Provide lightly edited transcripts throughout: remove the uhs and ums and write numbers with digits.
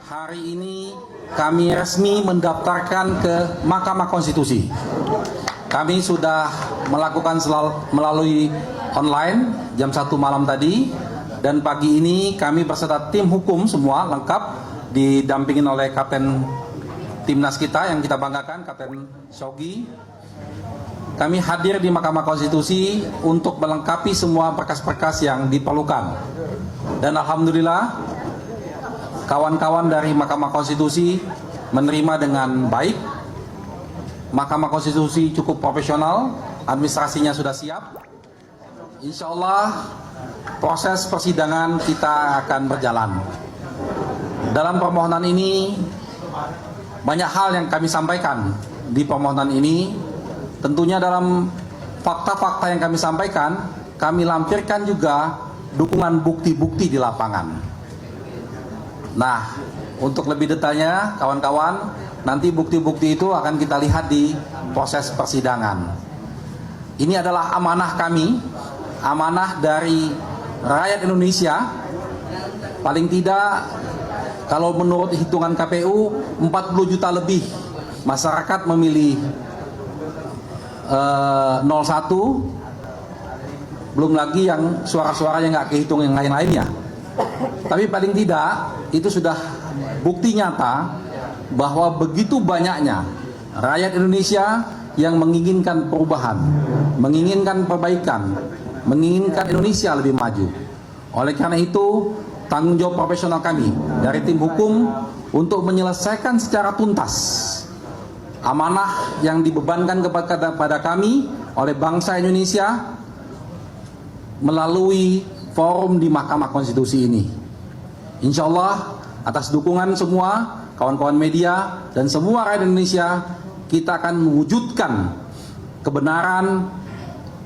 Hari ini kami resmi mendaftarkan ke Mahkamah Konstitusi. Kami sudah melakukan melalui online jam 1 malam tadi, dan pagi ini kami berserta tim hukum semua lengkap didampingin oleh Kapten Timnas kita yang kita banggakan, Kapten Shogi. Kami hadir di Mahkamah Konstitusi untuk melengkapi semua berkas-berkas yang diperlukan. Dan alhamdulillah kawan-kawan dari Mahkamah Konstitusi menerima dengan baik. Mahkamah Konstitusi cukup profesional, administrasinya sudah siap. Insya Allah proses persidangan kita akan berjalan. Dalam permohonan ini banyak hal yang kami sampaikan di permohonan ini. Tentunya dalam fakta-fakta yang kami sampaikan, kami lampirkan juga dukungan bukti-bukti di lapangan. Nah, untuk lebih detailnya, kawan-kawan, nanti bukti-bukti itu akan kita lihat di proses persidangan. Ini adalah amanah kami, amanah dari rakyat Indonesia. Paling tidak, kalau menurut hitungan KPU, 40 juta lebih masyarakat memilih 01, belum lagi yang suara-suaranya nggak kehitung yang lain-lainnya. Tapi paling tidak itu sudah bukti nyata bahwa begitu banyaknya rakyat Indonesia yang menginginkan perubahan, menginginkan perbaikan, menginginkan Indonesia lebih maju. Oleh karena itu, tanggung jawab profesional kami dari tim hukum untuk menyelesaikan secara tuntas amanah yang dibebankan kepada kami oleh bangsa Indonesia melalui forum di Mahkamah Konstitusi ini. Insya Allah atas dukungan semua kawan-kawan media dan semua rakyat Indonesia, kita akan mewujudkan kebenaran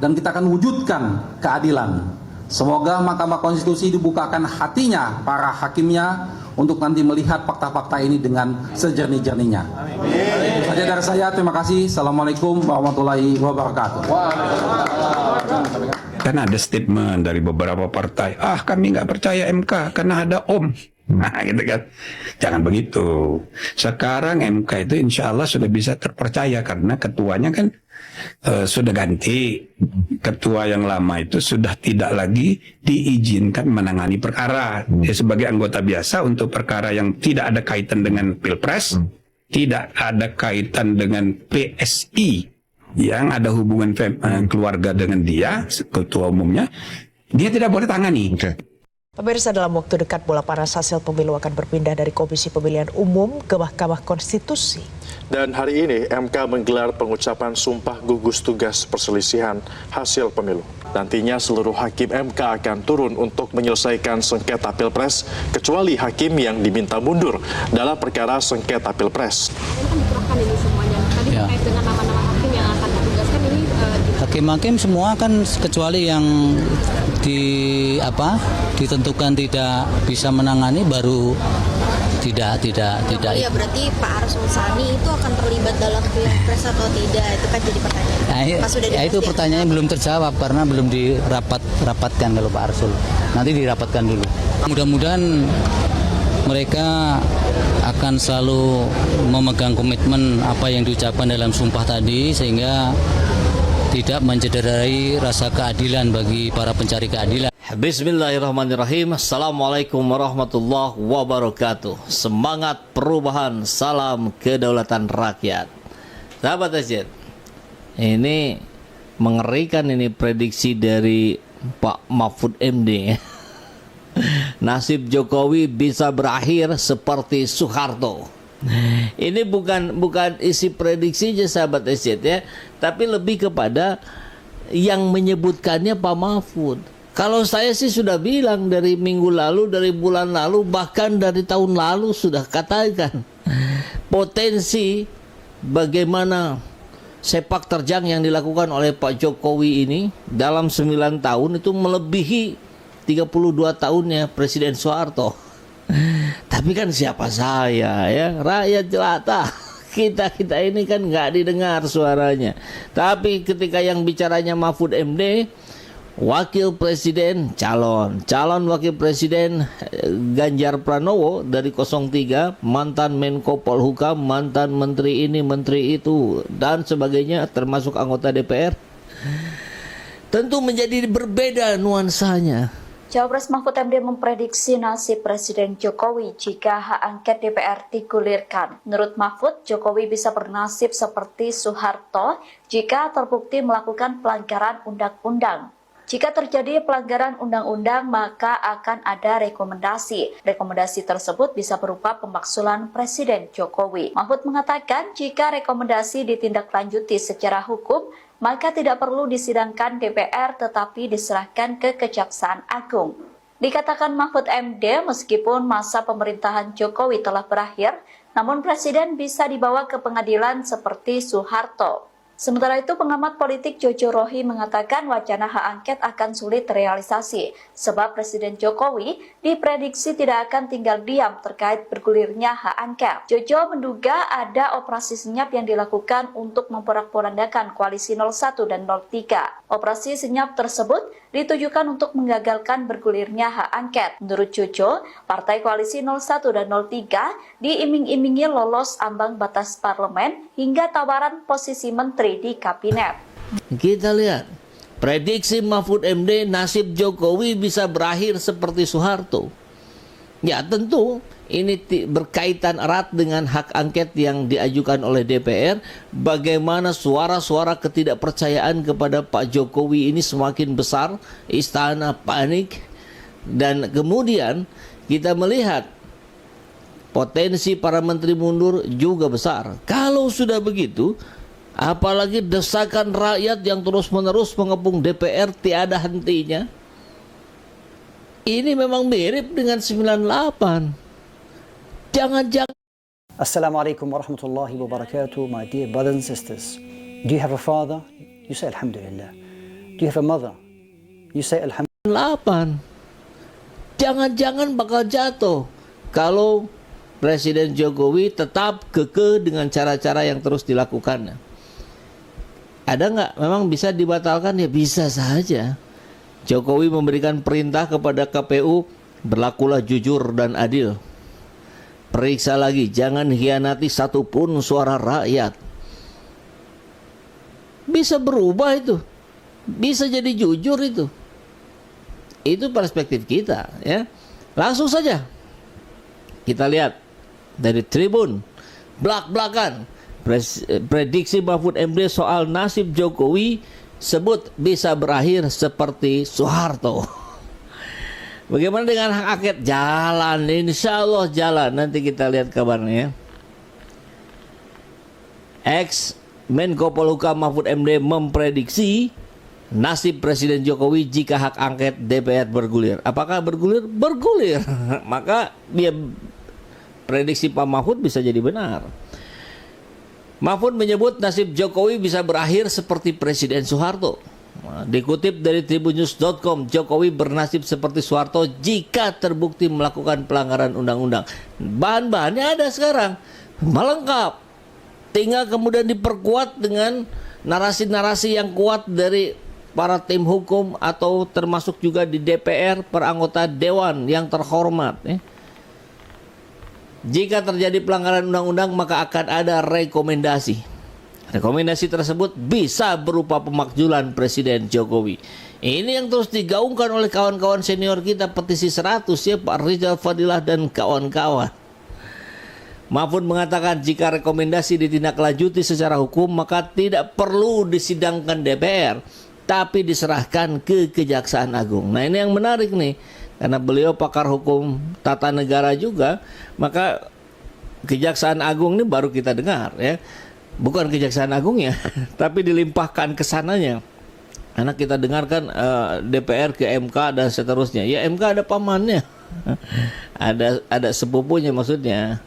dan kita akan wujudkan keadilan. Semoga Mahkamah Konstitusi dibukakan hatinya para hakimnya untuk nanti melihat fakta-fakta ini dengan sejernih-jernihnya. Saja dari saya, terima kasih. Assalamualaikum warahmatullahi wabarakatuh. Kan ada statement dari beberapa partai, kami nggak percaya MK karena ada Om. Nah gitu kan, jangan begitu. Sekarang MK itu insya Allah sudah bisa terpercaya karena ketuanya kan sudah ganti. Ketua yang lama itu sudah tidak lagi diizinkan menangani perkara. Dia sebagai anggota biasa untuk perkara yang tidak ada kaitan dengan Pilpres, tidak ada kaitan dengan PSI, yang ada hubungan keluarga dengan dia, ketua umumnya, dia tidak boleh tangani. Pemirsa, dalam waktu dekat bola panas hasil pemilu akan berpindah dari Komisi Pemilihan Umum ke Mahkamah Konstitusi. Dan hari ini MK menggelar pengucapan sumpah gugus tugas perselisihan hasil pemilu. Nantinya seluruh hakim MK akan turun untuk menyelesaikan sengketa Pilpres, kecuali hakim yang diminta mundur dalam perkara sengketa Pilpres. Kan dikerahkan ini semuanya. Tadi terkait dengan nama-nama hakim yang akan ditugaskan ini. Hakim-hakim semua kan kecuali yang ditentukan tidak bisa menangani baru tidak. Iya, berarti Pak Arsul Sani itu akan terlibat dalam Pilpres atau tidak? Itu kan jadi pertanyaan. Nah, itu pertanyaannya belum terjawab karena belum dirapatkan kalau Pak Arsul. Nanti dirapatkan dulu. Mudah-mudahan mereka akan selalu memegang komitmen apa yang diucapkan dalam sumpah tadi, sehingga tidak mencederai rasa keadilan bagi para pencari keadilan. Bismillahirrahmanirrahim. Assalamualaikum warahmatullahi wabarakatuh. Semangat perubahan, salam kedaulatan rakyat. Sahabat Asyid, ini mengerikan, ini prediksi dari Pak Mahfud MD. Nasib Jokowi bisa berakhir seperti Soeharto. Ini bukan isi prediksinya sahabat Asyid ya, tapi lebih kepada yang menyebutkannya Pak Mahfud. Kalau saya sih sudah bilang dari minggu lalu, dari bulan lalu, bahkan dari tahun lalu sudah katakan potensi bagaimana sepak terjang yang dilakukan oleh Pak Jokowi ini dalam 9 tahun itu melebihi 32 tahunnya Presiden Soeharto. Tapi kan siapa saya ya, rakyat jelata. Kita ini kan nggak didengar suaranya. Tapi ketika yang bicaranya Mahfud MD, wakil presiden calon wakil presiden Ganjar Pranowo dari 03, mantan Menko Polhukam, mantan menteri ini menteri itu dan sebagainya, termasuk anggota DPR, tentu menjadi berbeda nuansanya. Cawapres Mahfud MD memprediksi nasib Presiden Jokowi jika hak angket DPR digulirkan. Menurut Mahfud, Jokowi bisa bernasib seperti Soeharto jika terbukti melakukan pelanggaran undang-undang. Jika terjadi pelanggaran undang-undang, maka akan ada rekomendasi. Rekomendasi tersebut bisa berupa pemaksulan Presiden Jokowi. Mahfud mengatakan jika rekomendasi ditindaklanjuti secara hukum, maka tidak perlu disidangkan DPR tetapi diserahkan ke Kejaksaan Agung. Dikatakan Mahfud MD, meskipun masa pemerintahan Jokowi telah berakhir, namun Presiden bisa dibawa ke pengadilan seperti Soeharto. Sementara itu, pengamat politik Jojo Rohi mengatakan wacana hak angket akan sulit terrealisasi, sebab Presiden Jokowi diprediksi tidak akan tinggal diam terkait bergulirnya hak angket. Jojo menduga ada operasi senyap yang dilakukan untuk memporak-porandakan koalisi 01 dan 03. Operasi senyap tersebut ditujukan untuk menggagalkan bergulirnya hak angket. Menurut Jojo, partai koalisi 01 dan 03 diiming-imingi lolos ambang batas parlemen hingga tawaran posisi menteri di kabinet. Kita lihat prediksi Mahfud MD, nasib Jokowi bisa berakhir seperti Soeharto. Ya tentu ini berkaitan erat dengan hak angket yang diajukan oleh DPR. Bagaimana suara-suara ketidakpercayaan kepada Pak Jokowi ini semakin besar, istana panik, dan kemudian kita melihat potensi para menteri mundur juga besar. Kalau sudah begitu, apalagi desakan rakyat yang terus-menerus mengepung DPR tiada hentinya. Ini memang mirip dengan 98. Jangan-jangan. Assalamualaikum warahmatullahi wabarakatuh, my dear brothers and sisters. Do you have a father? You say Alhamdulillah. Do you have a mother? You say Alhamdulillah. 8. Jangan-jangan bakal jatuh kalau Presiden Jokowi tetap kekeh dengan cara-cara yang terus dilakukannya. Ada nggak memang bisa dibatalkan? Ya bisa saja. Jokowi memberikan perintah kepada KPU, berlakulah jujur dan adil. Periksa lagi, jangan hianati satupun suara rakyat. Bisa berubah itu. Bisa jadi jujur itu. Itu perspektif kita, ya. Langsung saja kita lihat dari Tribun, blak-blakan. Prediksi Mahfud MD soal nasib Jokowi sebut bisa berakhir seperti Soeharto. Bagaimana dengan hak angket? Jalan, insya Allah jalan. Nanti kita lihat kabarnya. Ex Menko Polhukam Mahfud MD memprediksi nasib Presiden Jokowi jika hak angket DPR bergulir. Apakah bergulir? Bergulir. Maka dia prediksi Pak Mahfud bisa jadi benar. Mahfud menyebut nasib Jokowi bisa berakhir seperti Presiden Soeharto. Dikutip dari tribunnews.com, Jokowi bernasib seperti Soeharto jika terbukti melakukan pelanggaran undang-undang. Bahan-bahannya ada sekarang, melengkap. Tinggal kemudian diperkuat dengan narasi-narasi yang kuat dari para tim hukum atau termasuk juga di DPR, per anggota Dewan yang terhormat. Jika terjadi pelanggaran undang-undang, maka akan ada rekomendasi. Rekomendasi tersebut bisa berupa pemakzulan Presiden Jokowi. Ini yang terus digaungkan oleh kawan-kawan senior kita petisi 100 ya, Pak Rizal Fadilah dan kawan-kawan. Mahfud mengatakan jika rekomendasi ditindaklanjuti secara hukum, maka tidak perlu disidangkan DPR, tapi diserahkan ke Kejaksaan Agung. Nah ini yang menarik nih. Karena beliau pakar hukum tata negara juga, maka Kejaksaan Agung ini baru kita dengar ya. Bukan Kejaksaan Agungnya, tapi dilimpahkan ke sananya. Karena kita dengarkan DPR ke MK dan seterusnya. Ya MK ada pamannya. ada sepupunya maksudnya.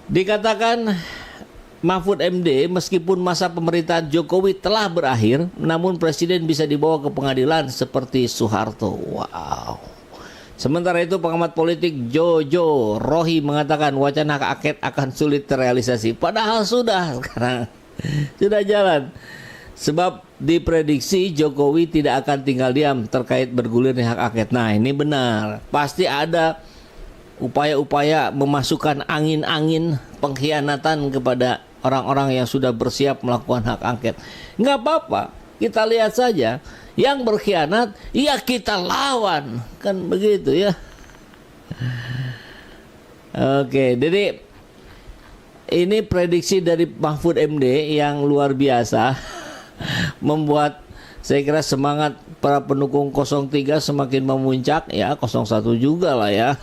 Dikatakan Mahfud MD, meskipun masa pemerintahan Jokowi telah berakhir, namun Presiden bisa dibawa ke pengadilan seperti Soeharto. Wow. Sementara itu pengamat politik Jojo Rohi mengatakan wacana hak angket akan sulit terrealisasi. Padahal sudah sekarang. Sudah jalan. Sebab diprediksi Jokowi tidak akan tinggal diam terkait bergulirnya hak angket. Nah, ini benar. Pasti ada upaya-upaya memasukkan angin-angin pengkhianatan kepada orang-orang yang sudah bersiap melakukan hak angket. Nggak apa-apa, kita lihat saja. Yang berkhianat, ya kita lawan. Kan begitu ya. Oke, jadi ini prediksi dari Mahfud MD yang luar biasa. Membuat saya kira semangat para pendukung 03 semakin memuncak, ya 01 juga lah ya.